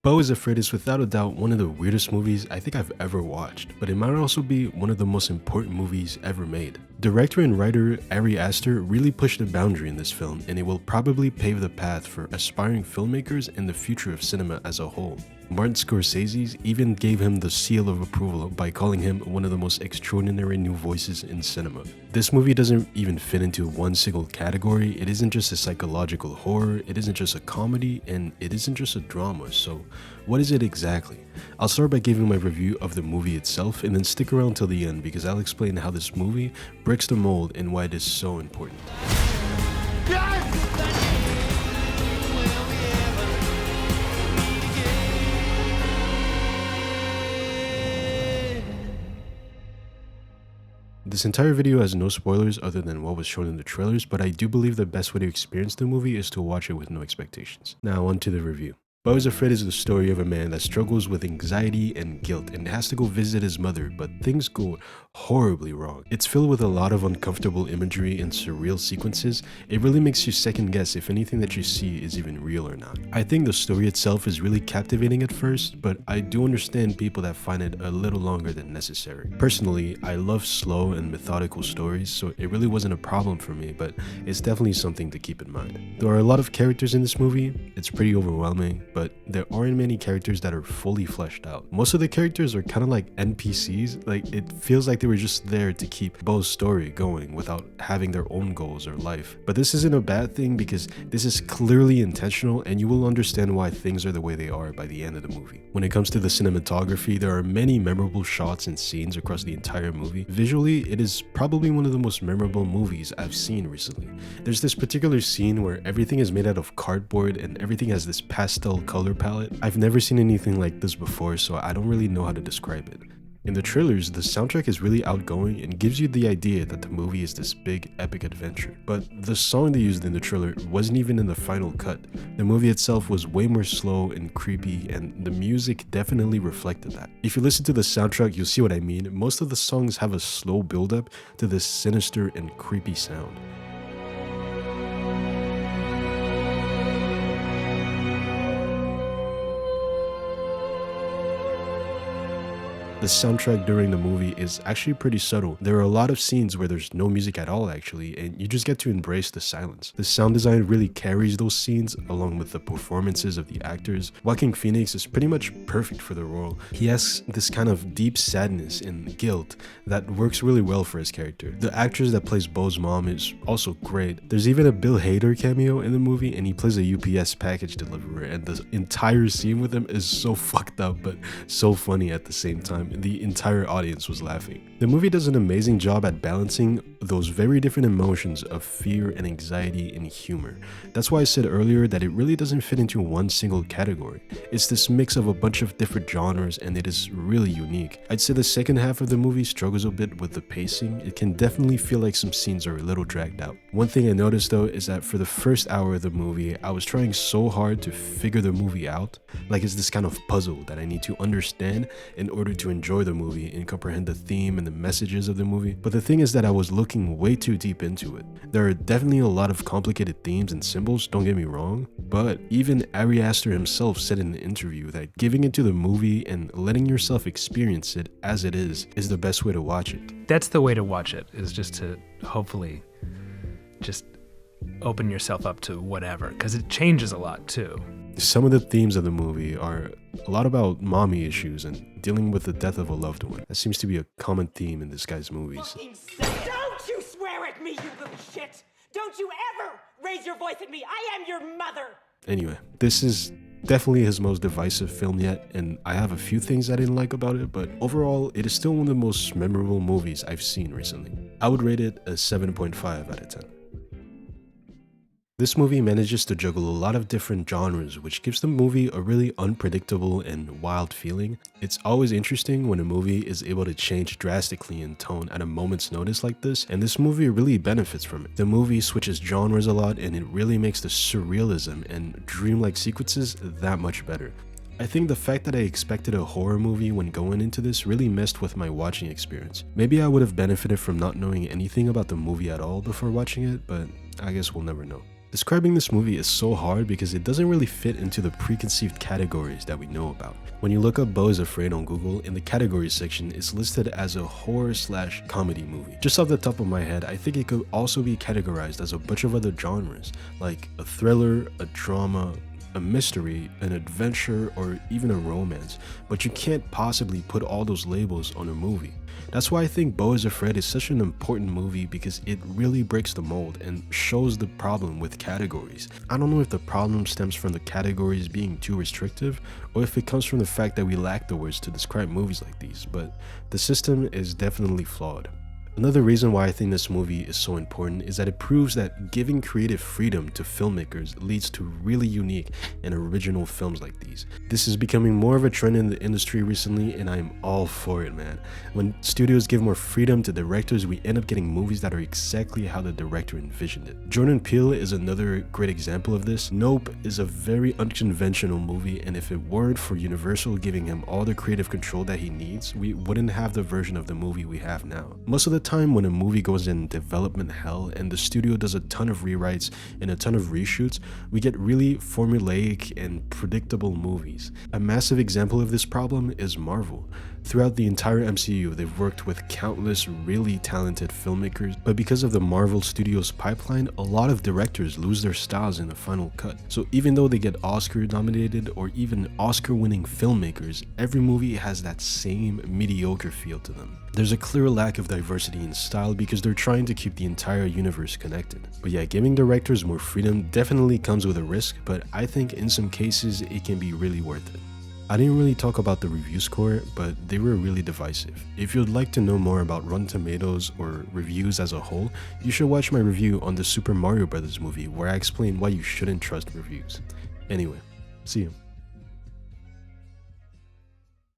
Beau Is Afraid is without a doubt one of the weirdest movies I think I've ever watched, but it might also be one of the most important movies ever made. Director and writer Ari Aster really pushed the boundary in this film, and it will probably pave the path for aspiring filmmakers and the future of cinema as a whole. Martin Scorsese even gave him the seal of approval by calling him one of the most extraordinary new voices in cinema. This movie doesn't even fit into one single category. It isn't just a psychological horror, it isn't just a comedy, and it isn't just a drama. So what is it exactly? I'll start by giving my review of the movie itself and then stick around till the end because I'll explain how this movie breaks the mold and why it is so important. This entire video has no spoilers other than what was shown in the trailers, but I do believe the best way to experience the movie is to watch it with no expectations. Now on to the review. Beau Is Afraid is the story of a man that struggles with anxiety and guilt and has to go visit his mother, but things go horribly wrong. It's filled with a lot of uncomfortable imagery and surreal sequences. It really makes you second guess if anything that you see is even real or not. I think the story itself is really captivating at first, but I do understand people that find it a little longer than necessary. Personally, I love slow and methodical stories, so it really wasn't a problem for me, but it's definitely something to keep in mind. There are a lot of characters in this movie. It's pretty overwhelming, but there aren't many characters that are fully fleshed out. Most of the characters are kind of like NPCs, like it feels like they were just there to keep Beau's story going without having their own goals or life. But this isn't a bad thing because this is clearly intentional and you will understand why things are the way they are by the end of the movie. When it comes to the cinematography, there are many memorable shots and scenes across the entire movie. Visually, it is probably one of the most memorable movies I've seen recently. There's this particular scene where everything is made out of cardboard and everything has this pastel color palette. I've never seen anything like this before, so I don't really know how to describe it. In the trailers, the soundtrack is really outgoing and gives you the idea that the movie is this big epic adventure. But the song they used in the trailer wasn't even in the final cut. The movie itself was way more slow and creepy, and the music definitely reflected that. If you listen to the soundtrack, you'll see what I mean. Most of the songs have a slow build-up to this sinister and creepy sound. The soundtrack during the movie is actually pretty subtle. There are a lot of scenes where there's no music at all actually, and you just get to embrace the silence. The sound design really carries those scenes along with the performances of the actors. Joaquin Phoenix is pretty much perfect for the role. He has this kind of deep sadness and guilt that works really well for his character. The actress that plays Beau's mom is also great. There's even a Bill Hader cameo in the movie and he plays a UPS package deliverer, and the entire scene with him is so fucked up but so funny at the same time. The entire audience was laughing. The movie does an amazing job at balancing those very different emotions of fear and anxiety and humor. That's why I said earlier that it really doesn't fit into one single category. It's this mix of a bunch of different genres and it is really unique. I'd say the second half of the movie struggles a bit with the pacing. It can definitely feel like some scenes are a little dragged out. One thing I noticed though is that for the first hour of the movie, I was trying so hard to figure the movie out. Like it's this kind of puzzle that I need to understand in order to enjoy the movie and comprehend the theme and the messages of the movie. But the thing is that I was looking way too deep into it. There are definitely a lot of complicated themes and symbols, don't get me wrong, but even Ari Aster himself said in an interview that giving into the movie and letting yourself experience it as it is the best way to watch it. That's the way to watch it, is just to hopefully just open yourself up to whatever, because it changes a lot too. Some of the themes of the movie are a lot about mommy issues and dealing with the death of a loved one. That seems to be a common theme in this guy's movies. Don't you swear at me, you little shit! Don't you ever raise your voice at me! I am your mother! Anyway, this is definitely his most divisive film yet, and I have a few things I didn't like about it, but overall, it is still one of the most memorable movies I've seen recently. I would rate it a 7.5 out of 10. This movie manages to juggle a lot of different genres, which gives the movie a really unpredictable and wild feeling. It's always interesting when a movie is able to change drastically in tone at a moment's notice like this, and this movie really benefits from it. The movie switches genres a lot and it really makes the surrealism and dreamlike sequences that much better. I think the fact that I expected a horror movie when going into this really messed with my watching experience. Maybe I would have benefited from not knowing anything about the movie at all before watching it, but I guess we'll never know. Describing this movie is so hard because it doesn't really fit into the preconceived categories that we know about. When you look up Beau Is Afraid on Google, in the categories section, it's listed as a horror/comedy movie. Just off the top of my head, I think it could also be categorized as a bunch of other genres, like a thriller, a drama, a mystery, an adventure, or even a romance, but you can't possibly put all those labels on a movie. That's why I think Beau Is Afraid is such an important movie, because it really breaks the mold and shows the problem with categories. I don't know if the problem stems from the categories being too restrictive, or if it comes from the fact that we lack the words to describe movies like these, but the system is definitely flawed. Another reason why I think this movie is so important is that it proves that giving creative freedom to filmmakers leads to really unique and original films like these. This is becoming more of a trend in the industry recently, and I'm all for it, man. When studios give more freedom to directors, we end up getting movies that are exactly how the director envisioned it. Jordan Peele is another great example of this. Nope is a very unconventional movie, and if it weren't for Universal giving him all the creative control that he needs, we wouldn't have the version of the movie we have now. Most of the time when a movie goes in development hell and the studio does a ton of rewrites and a ton of reshoots, we get really formulaic and predictable movies. A massive example of this problem is Marvel. Throughout the entire MCU, they've worked with countless really talented filmmakers, but because of the Marvel Studios pipeline, a lot of directors lose their styles in the final cut. So even though they get Oscar nominated or even Oscar winning filmmakers, every movie has that same mediocre feel to them. There's a clear lack of diversity in style because they're trying to keep the entire universe connected. But yeah, giving directors more freedom definitely comes with a risk, but I think in some cases it can be really worth it. I didn't really talk about the review score, but they were really divisive. If you'd like to know more about Rotten Tomatoes or reviews as a whole, you should watch my review on the Super Mario Bros. Movie, where I explain why you shouldn't trust reviews. Anyway, see you.